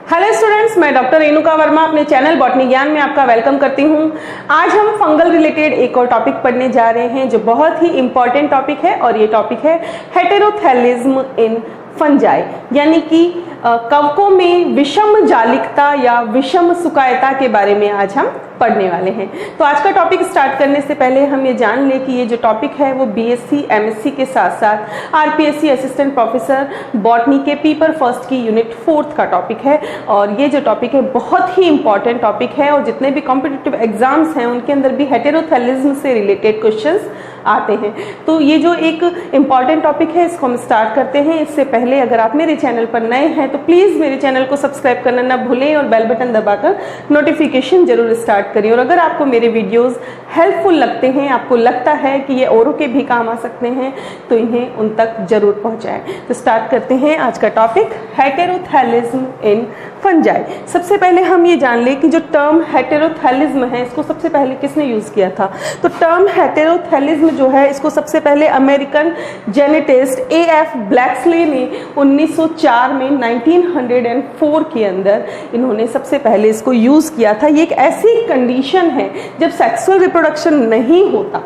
Hello students, मैं doctor Renuka Verma अपने channel botany ज्ञान में आपका वेलकम करती हूं। आज हम फंगल रिलेटेड एक और टॉपिक पढ़ने जा रहे हैं जो बहुत ही इंपॉर्टेंट टॉपिक है और ये टॉपिक है हेटेरोथैलिज्म इन फंजाई, यानी कि कवकों में विषम जालिकता या विषम सुकायता के बारे में आज हम पढ़ने वाले हैं। तो आज का टॉपिक स्टार्ट करने से पहले हम ये जान लें कि ये जो टॉपिक है वो बीएससी एमएससी के साथ साथ आरपीएससी असिस्टेंट प्रोफेसर बॉटनी के पेपर फर्स्ट की यूनिट 4 का टॉपिक है और ये जो टॉपिक है बहुत ही इंपॉर्टेंट टॉपिक है और जितने भी कॉम्पिटिटिव एग्जाम्स हैं उनके अंदर भी हेटेरोथैलिज्म से रिलेटेड क्वेश्चंस आते हैं। तो ये जो एक इम्पॉर्टेंट टॉपिक है इसको हम स्टार्ट करते हैं। इससे पहले अगर आप मेरे चैनल पर नए हैं तो प्लीज़ मेरे चैनल को सब्सक्राइब करना ना भूलें और बेल बटन दबाकर नोटिफिकेशन जरूर स्टार्ट करिए। और अगर आपको मेरे वीडियोस हेल्पफुल लगते हैं, आपको लगता है कि ये औरों के भी काम आ सकते हैं, तो इन्हें उन तक जरूर पहुंचाएं। तो स्टार्ट करते हैं आज का टॉपिक हेटेरोथैलिज्म इन फंजाई। सबसे पहले हम ये जान लें कि जो टर्म हेटेरोथैलिज्म है इसको सबसे पहले किसने यूज किया था। तो टर्म हेटेरोथैलिज्म जो है इसको सबसे पहले अमेरिकन जेनेटिस्ट एएफ ब्लैक्सले ने 1904 में 1904 के अंदर इन्होंने सबसे पहले इसको यूज किया था। ये एक ऐसी कंडीशन है जब सेक्सुअल रिप्रोडक्शन नहीं होता,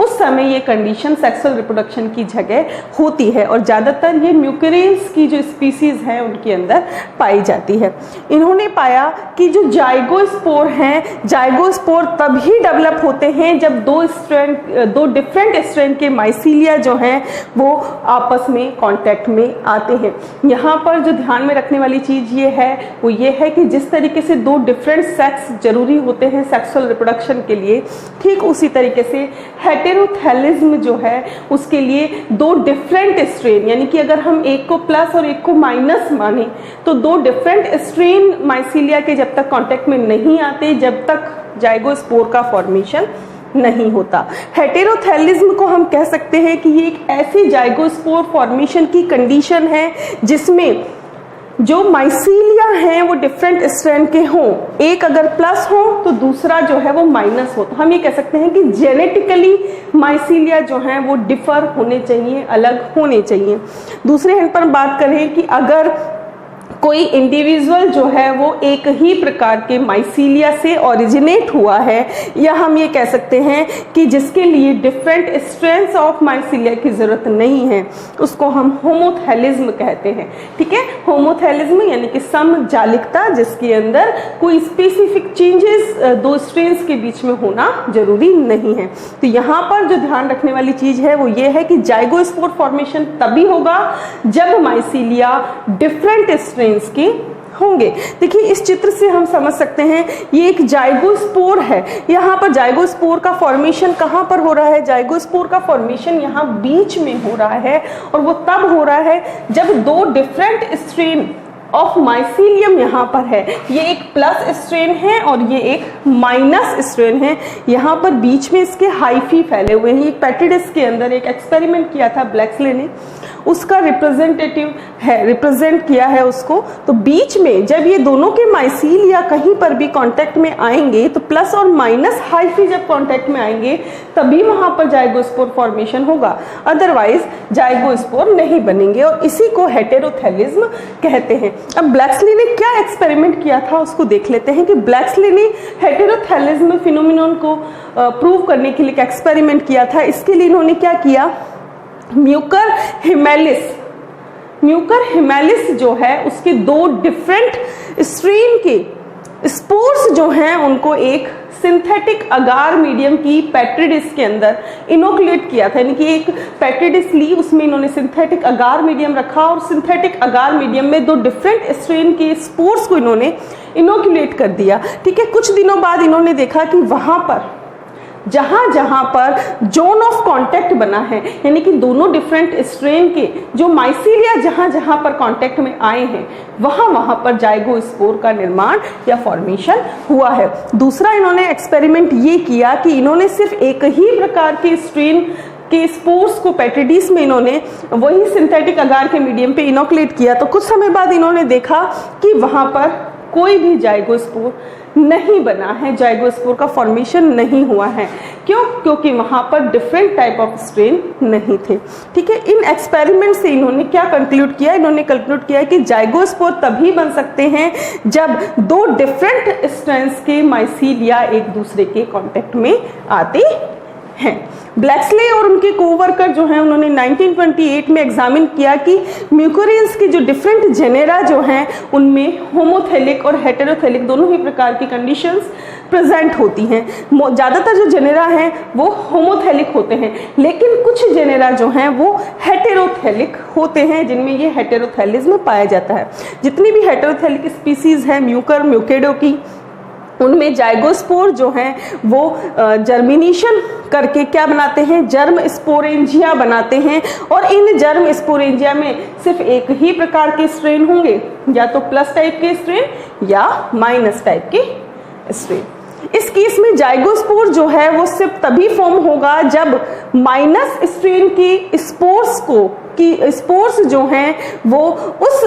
उस समय ये कंडीशन सेक्सुअल रिप्रोडक्शन की जगह होती है और ज़्यादातर ये म्यूकरेंस की जो स्पीसीज हैं उनके अंदर पाई जाती है। इन्होंने पाया कि जो जाइगोस्पोर हैं, जाइगोस्पोर तभी डेवलप होते हैं जब दो डिफरेंट स्ट्रेन के माइसीलिया जो हैं वो आपस में कांटेक्ट में आते हैं। यहाँ पर जो ध्यान में रखने वाली चीज़ ये है वो ये है कि जिस तरीके से दो डिफरेंट सेक्स जरूरी होते हैं सेक्सुअल रिप्रोडक्शन के लिए, ठीक उसी तरीके से हेटेरोथैलिज्म जो है उसके लिए दो डिफरेंट स्ट्रेन, यानी कि अगर हम एक को प्लस और एक को माइनस माने तो दो डिफरेंट स्ट्रेन माइसीलिया के जब तक कांटेक्ट में नहीं आते जब तक जाइगोस्पोर का फॉर्मेशन नहीं होता। हेटेरोथैलिज्म को हम कह सकते हैं कि ये एक ऐसी जाइगोस्पोर फॉर्मेशन की कंडीशन है जिसमें जो माइसीलिया हैं वो डिफरेंट स्ट्रैंड के हों, एक अगर प्लस हो तो दूसरा जो है वो माइनस हो। तो हम ये कह सकते हैं कि जेनेटिकली माइसीलिया जो हैं वो डिफर होने चाहिए, अलग होने चाहिए। दूसरे हैंड पर बात करें कि अगर कोई इंडिविजुअल जो है वो एक ही प्रकार के माइसीलिया से ओरिजिनेट हुआ है, या हम ये कह सकते हैं कि जिसके लिए डिफरेंट स्ट्रेन्स ऑफ माइसीलिया की जरूरत नहीं है, उसको हम होमोथैलिज्म कहते हैं। ठीक है, होमोथैलिज्म यानी कि समजालिकता जिसके अंदर कोई स्पेसिफिक चेंजेस दो स्ट्रेन्स के बीच में होना जरूरी नहीं है। तो यहाँ पर जो ध्यान रखने वाली चीज है वो ये है कि जाइगोस्पोर फॉर्मेशन तभी होगा जब माइसीलिया डिफरेंट स्ट्रेन के होंगे। देखिए इस चित्र से हम समझ सकते हैं ये एक जाइगोस्पोर है। यहाँ पर जाइगोस्पोर का फॉर्मेशन कहाँ पर हो रहा है? जाइगोस्पोर का फॉर्मेशन यहाँ बीच में हो रहा है और वो तब हो रहा है जब दो डिफरेंट स्ट्रेन ऑफ माइसीलियम यहाँ पर है। ये एक प्लस स्ट्रेन है और ये एक माइनस स्ट्रेन है। यहाँ पर बीच में इसके हाइफी फैले हुए हैं। पेट्रिडिस के अंदर एक एक्सपेरिमेंट किया था ब्लैक्सले ने, उसका रिप्रेजेंटेटिव है, रिप्रेजेंट किया है उसको। तो बीच में जब ये दोनों के माइसीलिया कहीं पर भी कांटेक्ट में आएंगे तो प्लस और माइनस हाइफी जब कांटेक्ट में आएंगे तभी वहां पर जाइगोस्पोर फॉर्मेशन होगा, अदरवाइज जाइगोस्पोर नहीं बनेंगे और इसी को हेटेरोथैलिज्म कहते हैं। अब ब्लैक्सले ने क्या एक्सपेरिमेंट किया था उसको देख लेते हैं कि ब्लैक्सले ने हेटेरोथैलिज्म फिनोमिनन को प्रूव करने के लिए एक एक्सपेरिमेंट किया था। इसके लिए इन्होंने क्या किया, म्यूकर हिमेलिस जो है उसके दो डिफरेंट स्ट्रेन के स्पोर्स जो हैं उनको एक सिंथेटिक अगार मीडियम की पेट्रिडिस के अंदर इनोकुलेट किया था। यानी कि एक पेट्रिडिस ली, उसमें इन्होंने सिंथेटिक अगार मीडियम रखा और सिंथेटिक अगार मीडियम में दो डिफरेंट स्ट्रेन के स्पोर्स को इन्होंने इनोकुलेट कर दिया। ठीक है, कुछ दिनों बाद इन्होंने देखा कि वहां पर जहां पर जोन ऑफ कांटेक्ट बना है, यानी कि दोनों डिफरेंट स्ट्रेन के जो माइसीलिया जहां पर कांटेक्ट में आए हैं वहां पर जाइगोस्पोर का निर्माण या फॉर्मेशन हुआ है। दूसरा इन्होंने एक्सपेरिमेंट ये किया कि इन्होंने सिर्फ एक ही प्रकार के स्ट्रेन के स्पोर्स को पेट्रिडिस में इन्होंने वही सिंथेटिक अगार के मीडियम पे इनोकुलेट किया। तो कुछ समय बाद इन्होंने देखा कि वहां पर कोई भी जाइगोस्पोर नहीं बना है, जाइगोस्पोर का फॉर्मेशन नहीं हुआ है। क्यों? क्योंकि वहां पर डिफरेंट टाइप ऑफ स्ट्रेन नहीं थे। ठीक है, इन एक्सपेरिमेंट से इन्होंने क्या कंक्लूड किया? इन्होंने कंक्लूड किया कि जाइगोस्पोर तभी बन सकते हैं जब दो डिफरेंट स्ट्रेन्स के माइसीलिया एक दूसरे के कांटेक्ट में आते हैं। ब्लैक्सले और उनके कोवर्कर जो हैं उन्होंने 1928 में एग्जामिन किया कि म्यूकोरियंस के जो डिफरेंट जेनेरा जो हैं उनमें होमोथेलिक और हेटेरोथेलिक दोनों ही प्रकार की कंडीशंस प्रेजेंट होती हैं। ज़्यादातर जो जेनेरा हैं वो होमोथेलिक होते हैं, लेकिन कुछ जेनेरा जो हैं वो हेटेरोथेलिक होते हैं जिनमें ये हेटेरोथेलिज्म पाया जाता है। जितनी भी हेटेरोथेलिक स्पीसीज हैं म्यूकर म्यूकेडो की, उनमें जाइगोस्पोर जो हैं वो जर्मिनेशन करके क्या बनाते हैं? जर्म स्पोरेंजिया बनाते हैं। और इन जर्म स्पोरेंजिया में सिर्फ एक ही प्रकार के स्ट्रेन होंगे, या तो प्लस टाइप के स्ट्रेन या माइनस टाइप के स्ट्रेन। इस केस में जाइगोस्पोर जो है वो सिर्फ तभी फॉर्म होगा जब माइनस स्ट्रेन की स्पोर्स जो हैं वो उस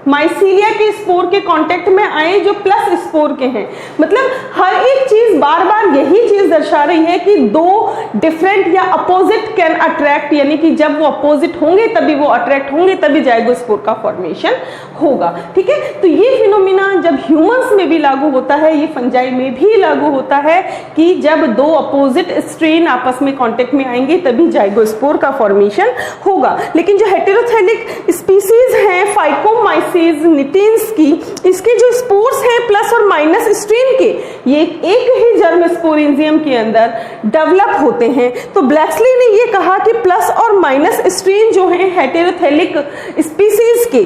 माइसीलिया के स्पोर के कांटेक्ट में आए जो प्लस स्पोर के हैं। मतलब हर एक चीज बार बार यही चीज दर्शा रही है कि दो डिफरेंट या अपोजिट कैन अट्रैक्ट, यानी कि जब वो अपोजिट होंगे तभी वो अट्रैक्ट होंगे, तभी जाइगोस्पोर का फॉर्मेशन होगा। ठीक है, तो ये फिनोमिना जब ह्यूमंस में भी लागू होता है, ये फंजाई में भी लागू होता है कि जब दो अपोजिट स्ट्रेन आपस में कांटेक्ट में आएंगे तभी जाइगोस्पोर का फॉर्मेशन होगा। लेकिन जो हेटेरोथेलिक स्पीसीज हैं फाइकोमाइसिस निटिन्स की, इसके जो स्पोर्स हैं प्लस और माइनस स्ट्रेन के, ये एक ही जर्म स्पोरेंजियम के अंदर डेवलप होते हैं। तो ब्लैक्सले ने ये कहा कि प्लस और माइनस स्ट्रेन जो हैं हेटेरोथेलिक स्पीसीज के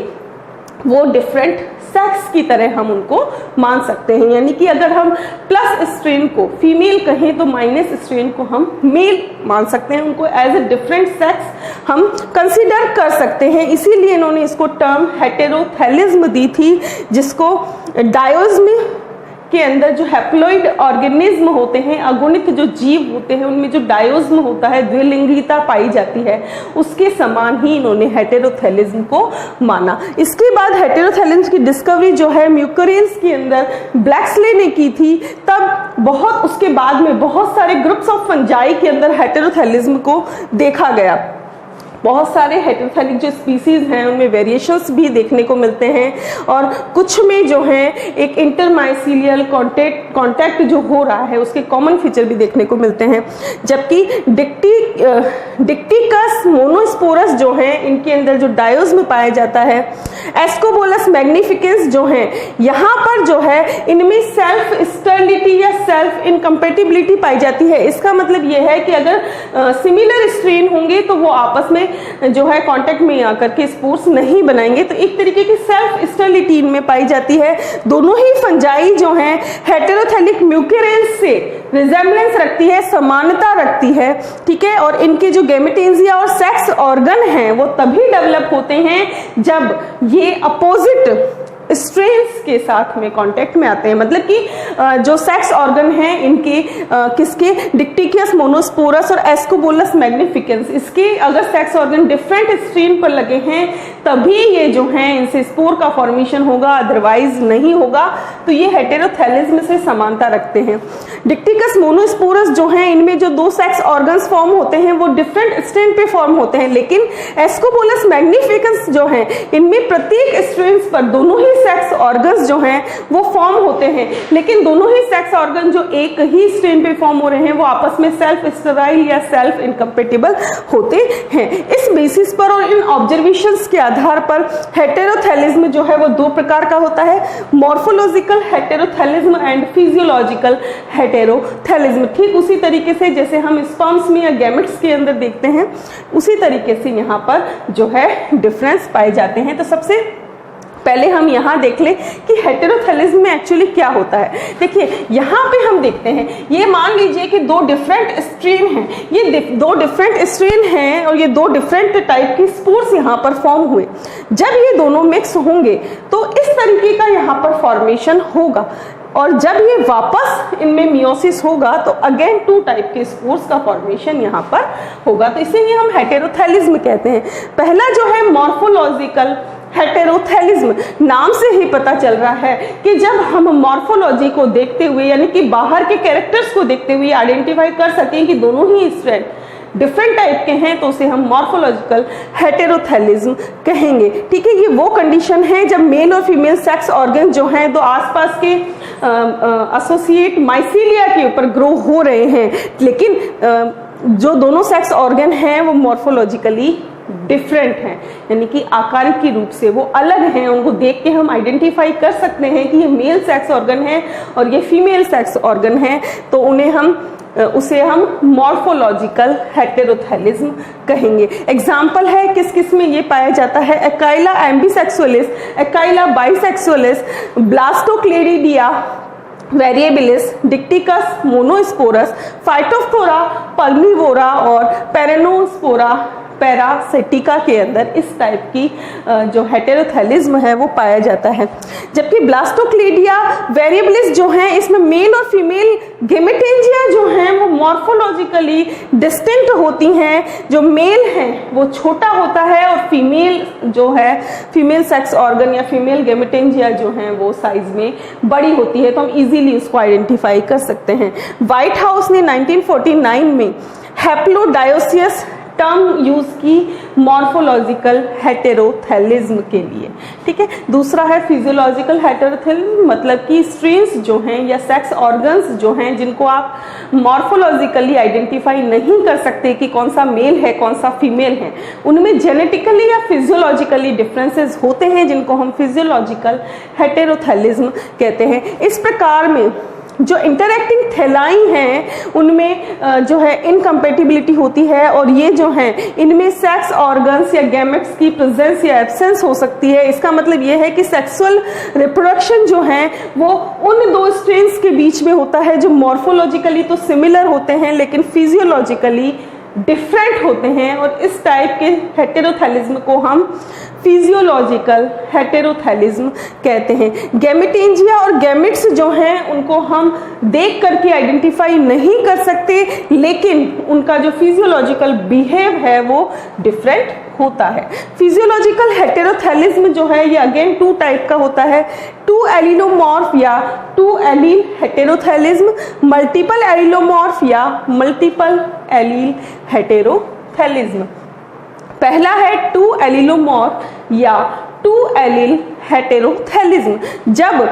वो डिफरेंट सेक्स की तरह हम उनको मान सकते हैं। यानी कि अगर हम प्लस स्ट्रेन को फीमेल कहें तो माइनस स्ट्रेन को हम मेल मान सकते हैं, उनको एज ए डिफरेंट सेक्स हम कंसीडर कर सकते हैं। इसीलिए इन्होंने इसको टर्म हेटेरोथेलिज्म दी थी, जिसको डायोज्म के अंदर जो हैप्लॉइड ऑर्गेनिज्म होते हैं, अगुणित जो जीव होते हैं, उनमें जो डायोज्म होता है, द्विलिंगीता पाई जाती है, उसके समान ही इन्होंने हेटेरोथेलिज्म को माना। इसके बाद हेटेरोथेलिज्म की डिस्कवरी जो है म्यूकोरियंस के अंदर ब्लैक्सले ने की थी। तब उसके बाद में बहुत सारे ग्रुप्स ऑफ फंजाई के अंदर हेटेरोथेलिज्म को देखा गया। बहुत सारे हेटेरोथेलिक जो स्पीसीज हैं उनमें वेरिएशंस भी देखने को मिलते हैं, और कुछ में जो है एक इंटरमाइसीलियल कांटेक्ट जो हो रहा है उसके कॉमन फीचर भी देखने को मिलते हैं। जबकि डिक्टिकस मोनोस्पोरस जो है इनके अंदर जो डायोज्म पाया जाता है, एस्कोबोलस मैग्निफिकेंस जो है यहाँ पर जो है इनमें सेल्फ स्टेरिलिटी या सेल्फ इनकम्पेटिबिलिटी पाई जाती है। इसका मतलब यह है कि अगर सिमिलर स्ट्रेन होंगे तो वो आपस में जो है कांटेक्ट में आकर के स्पोर्स नहीं बनाएंगे, तो एक तरीके की सेल्फ स्टेरिलिटी इनमें पाई जाती है। दोनों ही फंजाई जो हैं हेटेरोथेलिक म्यूकोरियंस से रिजेम्बलेंस रखती है, समानता रखती है। ठीक है, और इनके जो गैमेटेंजिया और सेक्स ऑर्गन हैं वो तभी डेवलप होते हैं जब ये अपोजिट स्ट्रेन्स के साथ में कांटेक्ट में आते हैं। मतलब कि जो सेक्स ऑर्गन हैं इनके किसके, डिक्टिकस मोनोस्पोरस और एस्कोबोलस मैग्निफिकेंस, इसके अगर सेक्स ऑर्गन डिफरेंट स्ट्रेन पर लगे हैं तभी ये जो हैं इनसे स्पोर का फॉर्मेशन होगा, अदरवाइज नहीं होगा। तो ये हेटेरोथेलिज्म से समानता रखते हैं। डिक्टिकस मोनोस्पोरस जो हैं इनमें जो दो सेक्स ऑर्गन्स फॉर्म होते हैं वो डिफरेंट स्ट्रेन पे फॉर्म होते हैं, लेकिन एस्कोबोलस मैग्निफिकेंस जो हैं इनमें प्रत्येक स्ट्रेन पर दोनों ही सेक्स ऑर्गन्स जो हैं वो फॉर्म होते हैं, लेकिन दोनों ही सेक्स ऑर्गन जो एक ही स्ट्रेन पे फॉर्म हो रहे हैं वो आपस में सेल्फ स्टेराइल या सेल्फ इनकम्पेटिबल होते हैं। इस बेसिस पर और इन ऑब्जर्वेशंस के आधार पर हेटेरोथेलिज्म जो है वो दो प्रकार का होता है, मॉर्फोलॉजिकल हेटेरोथेलिज्म एंड फिजियोलॉजिकल हेटेरोथेलिज्म। ठीक उसी तरीके से जैसे हम स्पर्म्स में या गैमेट्स के अंदर देखते हैं, उसी तरीके से यहाँ पर जो है डिफरेंस पाए जाते हैं। तो सबसे पहले हम यहाँ देख लें कि हेटेरोथेलिज्म में एक्चुअली क्या होता है। देखिए यहाँ पे हम देखते हैं, ये मान लीजिए कि दो डिफरेंट स्ट्रेन हैं, ये दो डिफरेंट स्ट्रेन हैं और ये दो डिफरेंट टाइप की स्पोर्स यहाँ पर फॉर्म हुए। जब ये दोनों मिक्स होंगे तो इस तरीके का यहाँ पर फॉर्मेशन होगा, और जब ये वापस इनमें मियोसिस होगा तो अगेन टू टाइप के स्पोर्स का फॉर्मेशन यहाँ पर होगा। तो इसीलिए हम हेटेरोथेलिज्म कहते हैं। पहला जो है मॉर्फोलॉजिकल हेटेरोथैलिज्म, नाम से ही पता चल रहा है कि जब हम मॉर्फोलॉजी को देखते हुए यानी कि बाहर के कैरेक्टर्स को देखते हुए आइडेंटिफाई कर सकें कि दोनों ही स्ट्रैंड डिफरेंट टाइप के हैं तो उसे हम मॉर्फोलॉजिकल हेटेरोथैलिज्म कहेंगे। ठीक है, ये वो कंडीशन है जब मेल और फीमेल सेक्स ऑर्गन जो हैं तो आसपास के एसोसिएट माइसीलिया के ऊपर ग्रो हो रहे हैं, लेकिन जो दोनों सेक्स ऑर्गन हैं वो मॉर्फोलॉजिकली डिफरेंट हैं, यानी कि आकारिकी रूप से वो अलग हैं। उनको देख के हम आइडेंटिफाई कर सकते हैं कि ये मेल सेक्स ऑर्गन है और ये फीमेल सेक्स ऑर्गन है, तो उसे हम मॉर्फोलॉजिकल हेटेरोथैलिज्म कहेंगे। एग्जाम्पल है किस किस में ये पाया जाता है, एकाइला एम्बिसेक्सुअलिस, एकाइला बाइसेक्सुअलिस, ब्लास्टोक्लेरिडिया वेरिएबिलिस, डिक्टिकस मोनोस्पोरस, फाइटोफथोरा पल्मिवोरा और पेरेनोस्पोरा पैरासिटिका के अंदर इस टाइप की जो हेटेरोथैलिज्म है वो पाया जाता है। जबकि ब्लास्टोक्लेडिया वेरिएबिलिस जो है इसमें मेल और फीमेल गेमेटेंजिया जो हैं वो मॉर्फोलॉजिकली डिस्टिंक्ट होती हैं। जो मेल है वो छोटा होता है और फीमेल जो है फीमेल सेक्स ऑर्गन या फीमेल गेमेटेंजिया जो हैं वो साइज में बड़ी होती है, तो हम इजीली उसको आइडेंटिफाई कर सकते हैं। व्हाइट हाउस ने 1949 में हैप्लोडायोसियस टर्म यूज की मॉर्फोलॉजिकल हेटेरोथैलिज्म के लिए। ठीक है, दूसरा है फिजियोलॉजिकल हेटेरोथैलिज्म, मतलब कि स्ट्रेन्स जो हैं या सेक्स ऑर्गन्स जो हैं जिनको आप मॉर्फोलॉजिकली आइडेंटिफाई नहीं कर सकते कि कौन सा मेल है कौन सा फीमेल है, उनमें जेनेटिकली या फिजियोलॉजिकली डिफरेंसेस होते हैं जिनको हम फिजियोलॉजिकल हेटेरोथैलिज्म कहते हैं। इस प्रकार में जो इंटरैक्टिंग थैलाई हैं उनमें जो है इनकम्पेटिबिलिटी होती है और ये जो हैं इनमें सेक्स ऑर्गन्स या गैमेट्स की प्रेजेंस या एब्सेंस हो सकती है। इसका मतलब ये है कि सेक्सुअल रिप्रोडक्शन जो है वो उन दो स्ट्रेन्स के बीच में होता है जो मॉर्फोलॉजिकली तो सिमिलर होते हैं लेकिन फिजियोलॉजिकली डिफरेंट होते हैं, और इस टाइप के हेटेरोथैलिज्म को हम फिजियोलॉजिकल हेटेरोथैलिज्म कहते हैं। गैमेटेंजिया और गैमेट्स जो हैं उनको हम देख करके आइडेंटिफाई नहीं कर सकते, लेकिन उनका जो फिजियोलॉजिकल बिहेव है वो डिफरेंट होता है। फिजियोलॉजिकल हेटेरोथैलिज्म जो है ये अगेन टू टाइप का होता है, टू एलिलोमॉर्फ या टू एलील हेटेरोथैलिज्म, मल्टीपल एलिलोमॉर्फ या मल्टीपल एलील हेटेरोथैलिज्म। पहला है टू एलिलोमॉर्फ या टू एलील हेटेरोथैलिज्म, जब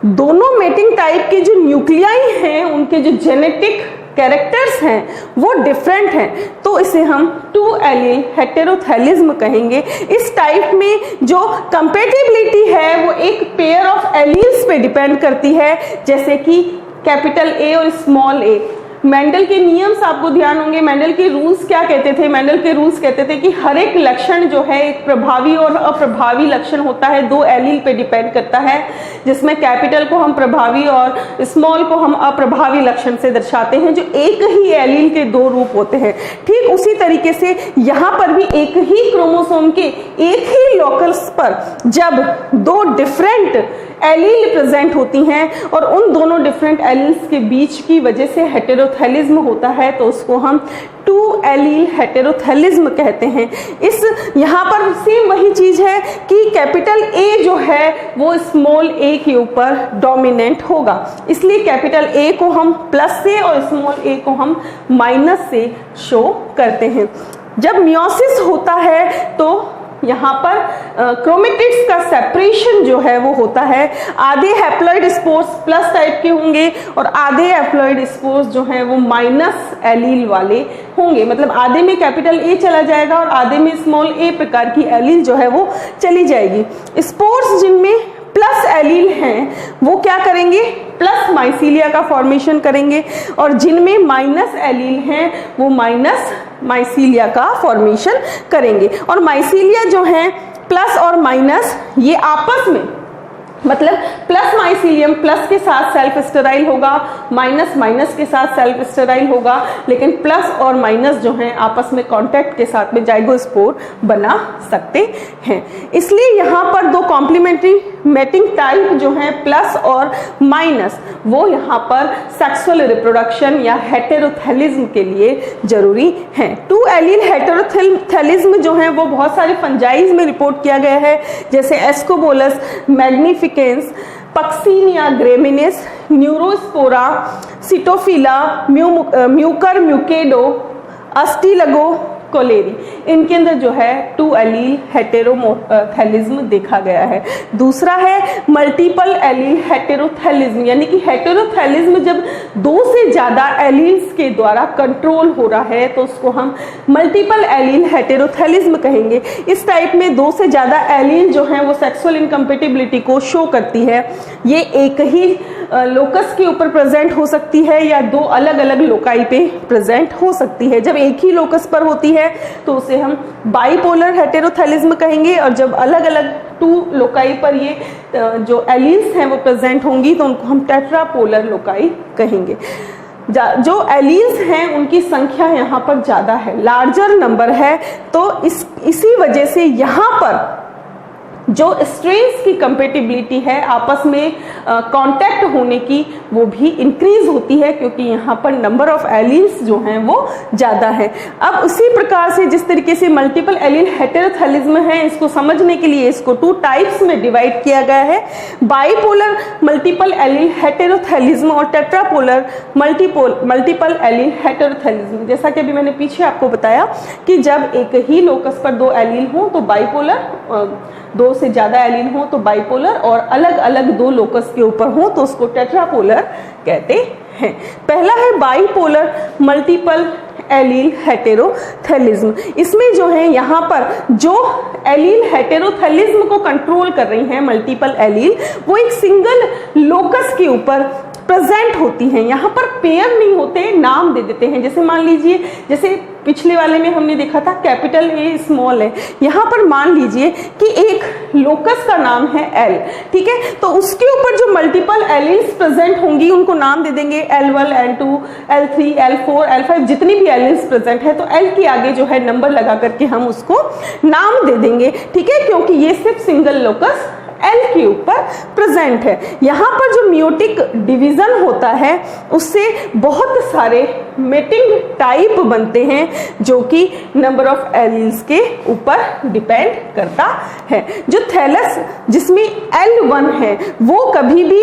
दोनों मेटिंग टाइप के जो न्यूक्लियाई हैं उनके जो जेनेटिक कैरेक्टर्स हैं वो डिफरेंट हैं, तो इसे हम टू एलील हेटेरोथैलिज्म कहेंगे। इस टाइप में जो कंपेटिबिलिटी है वो एक पेयर ऑफ एलील्स पे डिपेंड करती है, जैसे कि कैपिटल ए और स्मॉल ए। मेंडल के नियम्स आपको ध्यान होंगे, मेंडल के रूल्स क्या कहते थे, मेंडल के रूल्स कहते थे कि हर एक लक्षण जो है एक प्रभावी और अप्रभावी लक्षण होता है, दो एलील पे डिपेंड करता है, जिसमें कैपिटल को हम प्रभावी और स्मॉल को हम अप्रभावी लक्षण से दर्शाते हैं, जो एक ही एलील के दो रूप होते हैं। ठीक उसी तरीके से यहाँ पर भी एक ही क्रोमोसोम के एक ही लोकल्स पर जब दो डिफरेंट एलील प्रेजेंट होती हैं और उन दोनों डिफरेंट एलील्स के बीच की वजह से हेटेरोथैलिज्म होता है, तो उसको हम टू एलील हेटेरोथैलिज्म कहते हैं। इस यहाँ पर सेम वही चीज है कि कैपिटल ए जो है वो स्मॉल ए के ऊपर डोमिनेंट होगा, इसलिए कैपिटल ए को हम प्लस से और स्मॉल ए को हम माइनस से शो करते हैं। जब मियोसिस होता है तो यहाँ पर क्रोमेटिड्स का सेपरेशन जो है वो होता है, आधे हैप्लॉइड स्पोर्स प्लस टाइप के होंगे और आधे हैप्लॉइड स्पोर्स जो हैं वो माइनस एलील वाले होंगे, मतलब आधे में कैपिटल ए चला जाएगा और आधे में स्मॉल ए प्रकार की एलील जो है वो चली जाएगी। स्पोर्स जिनमें प्लस एलील हैं वो क्या करेंगे, प्लस माइसीलिया का फॉर्मेशन करेंगे, और जिनमें माइनस एलील हैं वो माइनस माइसीलिया का फॉर्मेशन करेंगे। और माइसीलिया जो हैं प्लस और माइनस ये आपस में, मतलब प्लस माइसीलियम प्लस के साथ सेल्फ स्टेराइल होगा, माइनस माइनस के साथ सेल्फ स्टेराइल होगा, लेकिन प्लस और माइनस जो हैं आपस में कांटेक्ट के साथ में जाइगोस्पोर बना सकते हैं। इसलिए यहाँ पर दो कॉम्प्लीमेंट्री मेटिंग टाइप जो है प्लस और माइनस, वो यहाँ पर सेक्सुअल रिप्रोडक्शन या हेटेरोथैलिज्म के लिए जरूरी है। 2 एलील हेटेरोथैलिज्म जो है वो बहुत सारे फंजाइज में रिपोर्ट किया गया है, जैसे एस्कोबोलस मैग्निफिकेंस, पक्सीनिया ग्रेमिनिस, न्यूरोस्पोरा, सिटोफिला, म्यूकर म्यूकेडो, अस्टिलगो कोलेरी, इनके अंदर जो है 2 एलील हेटेरोथैलिज्म देखा गया है। दूसरा है मल्टीपल एलील हेटेरोथैलिज्म, यानी कि हेटेरोथैलिज्म जब 2 से ज्यादा एलील्स के द्वारा कंट्रोल हो रहा है तो उसको हम मल्टीपल एलील हेटेरोथैलिज्म कहेंगे। इस टाइप में 2 से ज्यादा एलील जो है वो सेक्सुअल इनकम्पेटिबिलिटी को शो करती है। ये एक ही लोकस के ऊपर प्रेजेंट हो सकती है या 2 अलग अलग लोकाई पे प्रेजेंट हो सकती है। जब एक ही लोकस पर होती है तो उसे हम बाइपोलर हेटेरोथैलिज्म कहेंगे, और जब अलग अलग 2 लोकाई पर ये जो एलील्स हैं वो प्रेजेंट होंगी तो उनको हम टेट्रापोलर लोकाई कहेंगे। जो एलील्स हैं उनकी संख्या यहाँ पर ज्यादा है, लार्जर नंबर है, तो इसी वजह से यहाँ पर जो स्ट्रेन्स की कंपेटिबिलिटी है आपस में कांटेक्ट होने की वो भी इंक्रीज होती है, क्योंकि यहाँ पर नंबर ऑफ एलील्स जो हैं वो ज्यादा है। अब उसी प्रकार से जिस तरीके से मल्टीपल एलील हेटेरोथैलिज्म है, इसको समझने के लिए इसको 2 टाइप्स में डिवाइड किया गया है, बाइपोलर मल्टीपल एलील हेटेरोथैलिज्म और टेट्रापोलर मल्टीपल एलील हेटेरोथैलिज्म। जैसा कि अभी मैंने पीछे आपको बताया कि जब एक ही लोकस पर 2 एलील हो तो बाइपोलर, 2 से ज्यादा एलील हो तो बाइपोलर, और अलग अलग 2 लोकस के ऊपर हो तो उसको टेट्रापोलर कहते हैं। पहला है बाइपोलर मल्टीपल एलील हेटेरोथैलिज्म। इसमें जो है यहाँ पर जो एलील हेटेरोथैलिज्म को कंट्रोल कर रही हैं मल्टीपल एलील, वो एक सिंगल लोकस के ऊपर प्रेजेंट होती हैं। यहाँ पर पेयर नहीं होते, नाम दे देते हैं। जैसे मान लीजिए, जैसे पिछले वाले में हमने देखा था कैपिटल ए स्मॉल है, यहाँ पर मान लीजिए कि एक लोकस का नाम है एल, ठीक है, तो उसके ऊपर जो मल्टीपल एलील्स प्रेजेंट होंगी उनको नाम दे देंगे L1, L2, L3, L4, L5, जितनी भी एलील्स प्रेजेंट है तो एल के आगे जो है नंबर लगा करके हम उसको नाम दे देंगे, ठीक है, क्योंकि ये सिर्फ सिंगल लोकस एल के ऊपर प्रेजेंट है। यहाँ पर जो मियोटिक डिवीजन होता है उससे बहुत सारे मेटिंग टाइप बनते हैं जो कि नंबर ऑफ एलील्स के ऊपर डिपेंड करता है। जो थैलस जिसमें L1 है वो कभी भी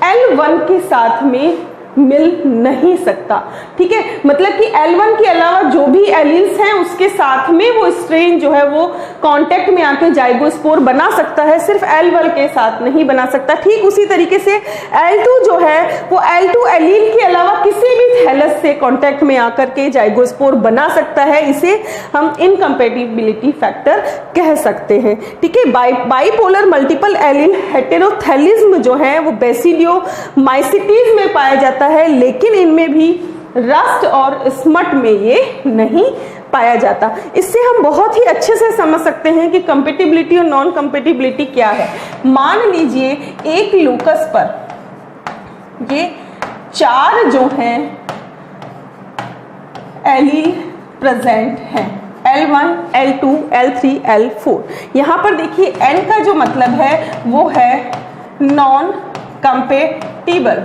L1 के साथ में मिल नहीं सकता, ठीक है, मतलब कि L1 के अलावा जो भी एलील्स हैं उसके साथ में वो स्ट्रेन जो है वो कांटेक्ट में आके जाइगोस्पोर बना सकता है, सिर्फ L1 के साथ नहीं बना सकता। ठीक उसी तरीके से L2 जो है वो L2 एलील के अलावा किसी भी थैलस से कांटेक्ट में आकर के जाइगोस्पोर बना सकता है, इसे हम इनकम्पेटिबिलिटी फैक्टर कह सकते हैं, ठीक है। बाइपोलर मल्टीपल एलील हेटेरोथैलिज्म जो है वो बेसिडियोमाइसिटीज में पाया जाता है, लेकिन इनमें भी रस्ट और स्मट में ये नहीं पाया जाता। इससे हम बहुत ही अच्छे से समझ सकते हैं कि कंपेटिबिलिटी और नॉन कंपेटिबिलिटी क्या है। मान लीजिए एक लोकस पर ये 4 जो हैं एलील प्रेजेंट हैं, L1, L2, L3, L4। यहां पर देखिए N का जो मतलब है वो है नॉन कंपेटिबल,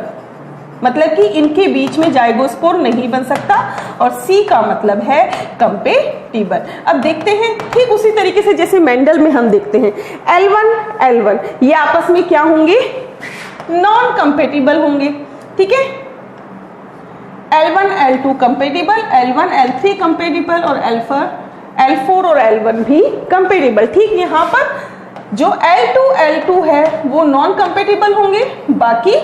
मतलब कि इनके बीच में जाइगोस्पोर नहीं बन सकता, और C का मतलब है कंपेटिबल। अब देखते हैं ठीक उसी तरीके से जैसे मेंडल में हम देखते हैं L1, L1 ये आपस में क्या होंगे, नॉन कंपेटिबल होंगे, ठीक है। L1, L2 compatible, L1, L3 compatible और L4 और L1 भी कंपेटिबल। ठीक यहाँ पर जो L2 है वो नॉन कंपेटिबल होंगे, बाकी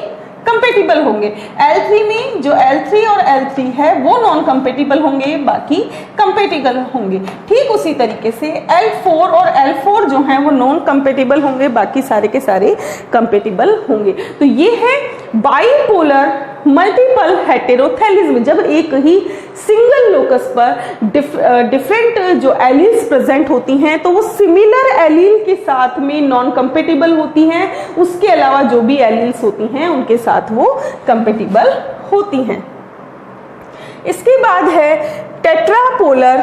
कंपेटिबल होंगे। L3 में जो L3 और L3 है वो नॉन कंपेटिबल होंगे, बाकी कंपेटिबल होंगे। ठीक उसी तरीके से L4 और L4 जो हैं वो नॉन कंपेटिबल होंगे, बाकी सारे के सारे कंपेटिबल होंगे। तो ये है बाइपोलर मल्टीपल हेटेरोथैलिज्म, जब एक ही सिंगल लोकस पर डिफरेंट जो एलील्स प्रेजेंट होती हैं तो वो सिमिलर एलील के साथ में नॉन कंपेटिबल होती हैं, उसके अलावा जो भी एलील्स होती हैं उनके साथ वो कंपेटिबल होती हैं। इसके बाद है टेट्रापोलर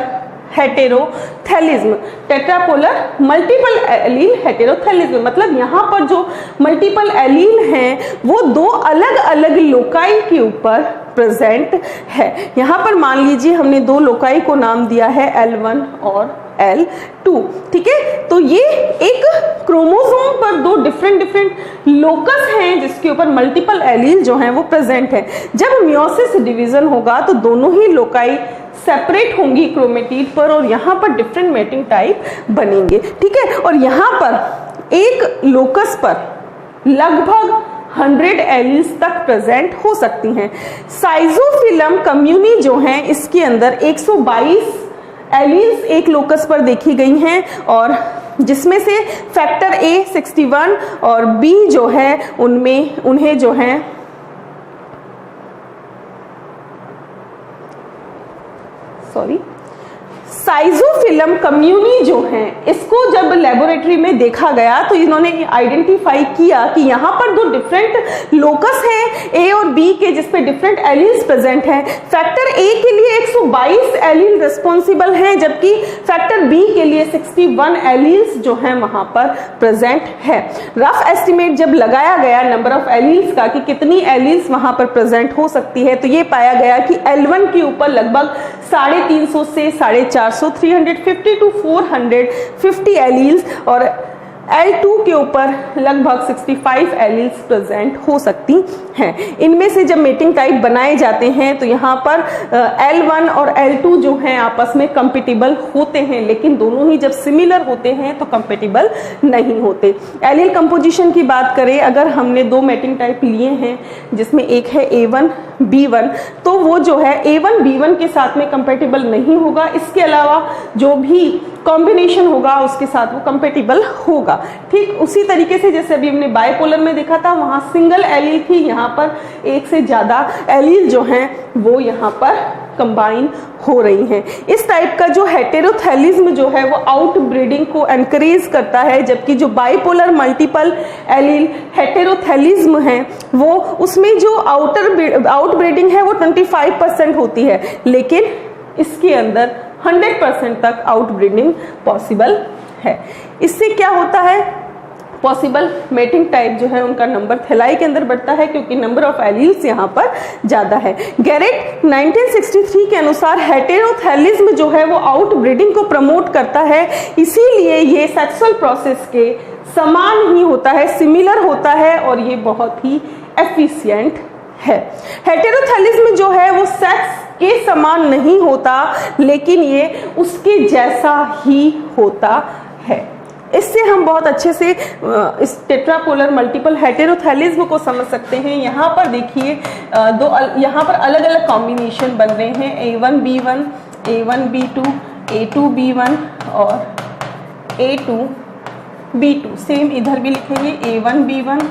हेटेरोथैलिज्म, टेट्रापोलर मल्टीपल एलील हेटेरोथैलिज्म, मतलब यहाँ पर जो मल्टीपल एलील हैं वो दो अलग अलग लोकाई के ऊपर प्रेजेंट है। यहाँ पर मान लीजिए हमने दो लोकाई को नाम दिया है L1 और L2, ठीक है। तो ये एक क्रोमोसोम पर दो डिफरेंट लोकस हैं जिसके ऊपर मल्टीपल एलील जो हैं वो प्रेजेंट हैं। जब मियोसिस डिवीजन होगा तो दोनों ही लोकाई सेपरेट होंगी क्रोमेटिड पर और यहाँ पर डिफरेंट मेटिंग टाइप बनेंगे, ठीक है। और यहाँ पर एक लोकस पर लगभग 100 एलील्स तक प्रेजेंट हो सकती हैं। साइजोफिलम कम्युनी जो है इसके अंदर 122 एलील्स एक लोकस पर देखी गई हैं और जिसमें से फैक्टर A 61 और B जो है उन्हें जो है साइजोफिलम कम्युनी जो है इसको जब लेबोरेटरी में देखा गया तो इन्होंने आइडेंटिफाई किया कि यहाँ पर दो डिफरेंट लोकस हैं A और B के जिसपे डिफरेंट एलील्स प्रेजेंट हैं। फैक्टर A के लिए 122 एलील रिस्पॉन्सिबल हैं जबकि फैक्टर B के लिए 61 एलील्स जो हैं वहां पर प्रेजेंट है। रफ एस्टिमेट जब लगाया गया नंबर ऑफ एलील्स का कि कितनी एलील्स वहां पर प्रेजेंट हो सकती है तो ये पाया गया कि L1 के ऊपर लगभग 350 से 450 350 to 450 एलील्स और L2 के ऊपर लगभग 65 एलील्स प्रेजेंट हो सकती हैं। इनमें से जब मेटिंग टाइप बनाए जाते हैं तो यहाँ पर L1 और L2 जो हैं आपस में कंपेटिबल होते हैं, लेकिन दोनों ही जब सिमिलर होते हैं तो कंपेटिबल नहीं होते। एलील कंपोजिशन की बात करें, अगर हमने दो मेटिंग टाइप लिए हैं जिसमें एक है A1 B1 तो वो जो है A1 B1 के साथ में कंपेटिबल नहीं होगा। इसके अलावा जो भी कॉम्बिनेशन होगा उसके साथ वो कंपेटिबल होगा। ठीक उसी तरीके से जैसे अभी हमने बाइपोलर में देखा था वहां सिंगल एलील थी, यहाँ पर एक से ज्यादा एलील जो हैं वो यहाँ पर कंबाइन हो रही हैं। इस टाइप का जो हेटेरोथैलिज्म जो है वो आउटब्रीडिंग को एनकरेज करता है, जबकि जो बाइपोलर मल्टीपल एलील हेटेरोथैलिज्म है वो उसमें जो आउटब्रीडिंग है वो 25% होती है, लेकिन इसके अंदर 100% तक आउटब्रीडिंग पॉसिबल है। इससे क्या होता है, पॉसिबल मेटिंग टाइप जो है उनका नंबर थैलाई के अंदर बढ़ता है क्योंकि नंबर ऑफ एलील्स यहाँ पर ज्यादा है। गैरेट 1963 के अनुसार हेटेरोथैलिज्म जो है वो आउटब्रीडिंग को प्रमोट करता है, इसीलिए ये सेक्सुअल प्रोसेस के समान ही होता है, सिमिलर होता है और ये बहुत ही एफिशिएंट है। हेटेरोथैलिज्म जो है वो सेक्स के समान नहीं होता लेकिन ये उसके जैसा ही होता है। इससे हम बहुत अच्छे से इस टेट्रापोलर मल्टीपल हेटेरोथैलिज्म को समझ सकते हैं। यहाँ पर देखिए यहाँ पर अलग अलग कॉम्बिनेशन बन रहे हैं, A1 B1, A1 B2, A2 B1 और A2 B2। सेम इधर भी लिखेंगे A1 B1,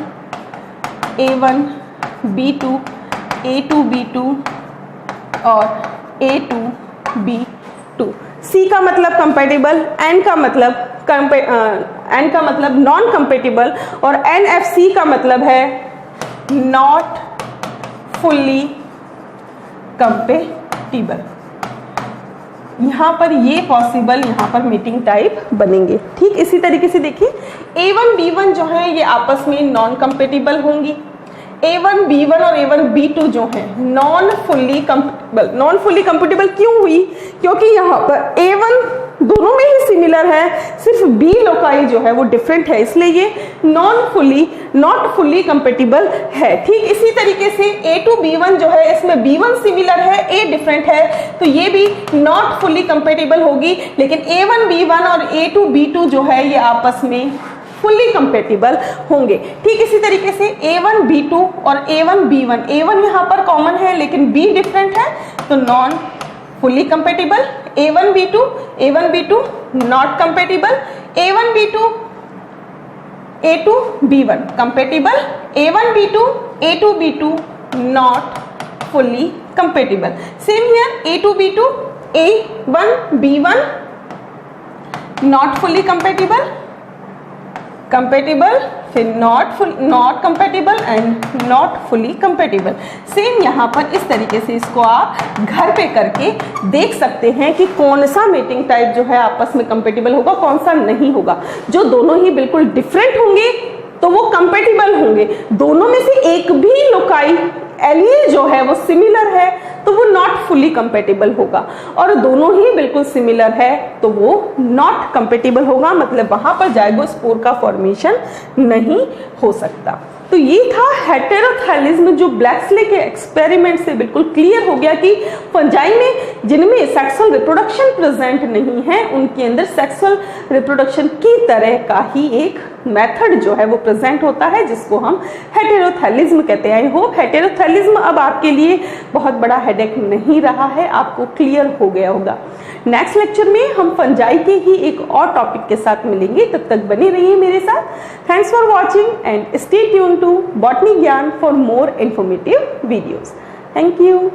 A1 B2, A2 B2 और A2 B2। C का मतलब कंपेटिबल, N का मतलब नॉन कंपेटिबल और NFC का मतलब है नॉट फुल्ली कंपेटिबल। यहाँ पर ये पॉसिबल यहाँ पर मीटिंग टाइप बनेंगे। ठीक इसी तरीके से देखिए A1 B1 जो है ये आपस में नॉन कंपेटिबल होंगी। A1 B1 और A1 B2 जो है non fully compatible. Non fully compatible क्यों हुई? क्योंकि यहाँ पर A1 दोनों में ही सिमिलर है, सिर्फ B लोकाई जो है वो डिफरेंट है, इसलिए ये नॉट फुल्ली कंपेटिबल है। ठीक इसी तरीके से A2 B1 जो है इसमें B1 सिमिलर है, A डिफरेंट है, तो ये भी नॉट फुल्ली कंपेटिबल होगी। लेकिन A1 B1 और A2 B2 जो है ये आपस में फुल्ली कंपेटिबल होंगे। ठीक इसी तरीके से A1 B2 और A1 B1, A1 यहाँ पर कॉमन है लेकिन B डिफरेंट है तो non fully compatible. A1 B2 not compatible. A1 B2 A2 B1 compatible. A1 B2 A2 B2 not fully compatible. Same here A2 B2 A1 B1 not fully compatible, compatible, फिर not compatible and not fully compatible. Same यहाँ पर इस तरीके से इसको आप घर पे करके देख सकते हैं कि कौन सा मेटिंग टाइप जो है आपस में कंपेटिबल होगा, कौन सा नहीं होगा। जो दोनों ही बिल्कुल डिफरेंट होंगे तो वो कंपेटिबल होंगे, दोनों में से एक भी लोकाई एलील जो है वो सिमिलर है तो वो नॉट फुली कंपेटिबल होगा, और दोनों ही बिल्कुल सिमिलर है तो वो नॉट कंपेटिबल होगा, मतलब वहां पर जाइगोस्पोर का फॉर्मेशन नहीं हो सकता। तो ये था हेटेरोथैलिज्म, जो ब्लैक्सले के एक्सपेरिमेंट से बिल्कुल क्लियर हो गया कि फंजाई में जिनमें सेक्सुअल रिप्रोडक्शन प्रेजेंट नहीं है उनके अंदर सेक्सुअल रिप्रोडक्शन की तरह का ही एक मेथड जो है वो प्रेजेंट होता है, जिसको हम हेटेरोथैलिज्म कहते हैं। आई होप हेटेरोथैलिज्म अब आपके लिए बहुत बड़ा हेडेक नहीं रहा है, आपको क्लियर हो गया होगा। नेक्स्ट लेक्चर में हम फंजाई के ही एक और टॉपिक के साथ मिलेंगे, तब तक बने रहिए मेरे साथ। Thanks for watching and stay tune to botany Gyan for more informative videos. Thank you.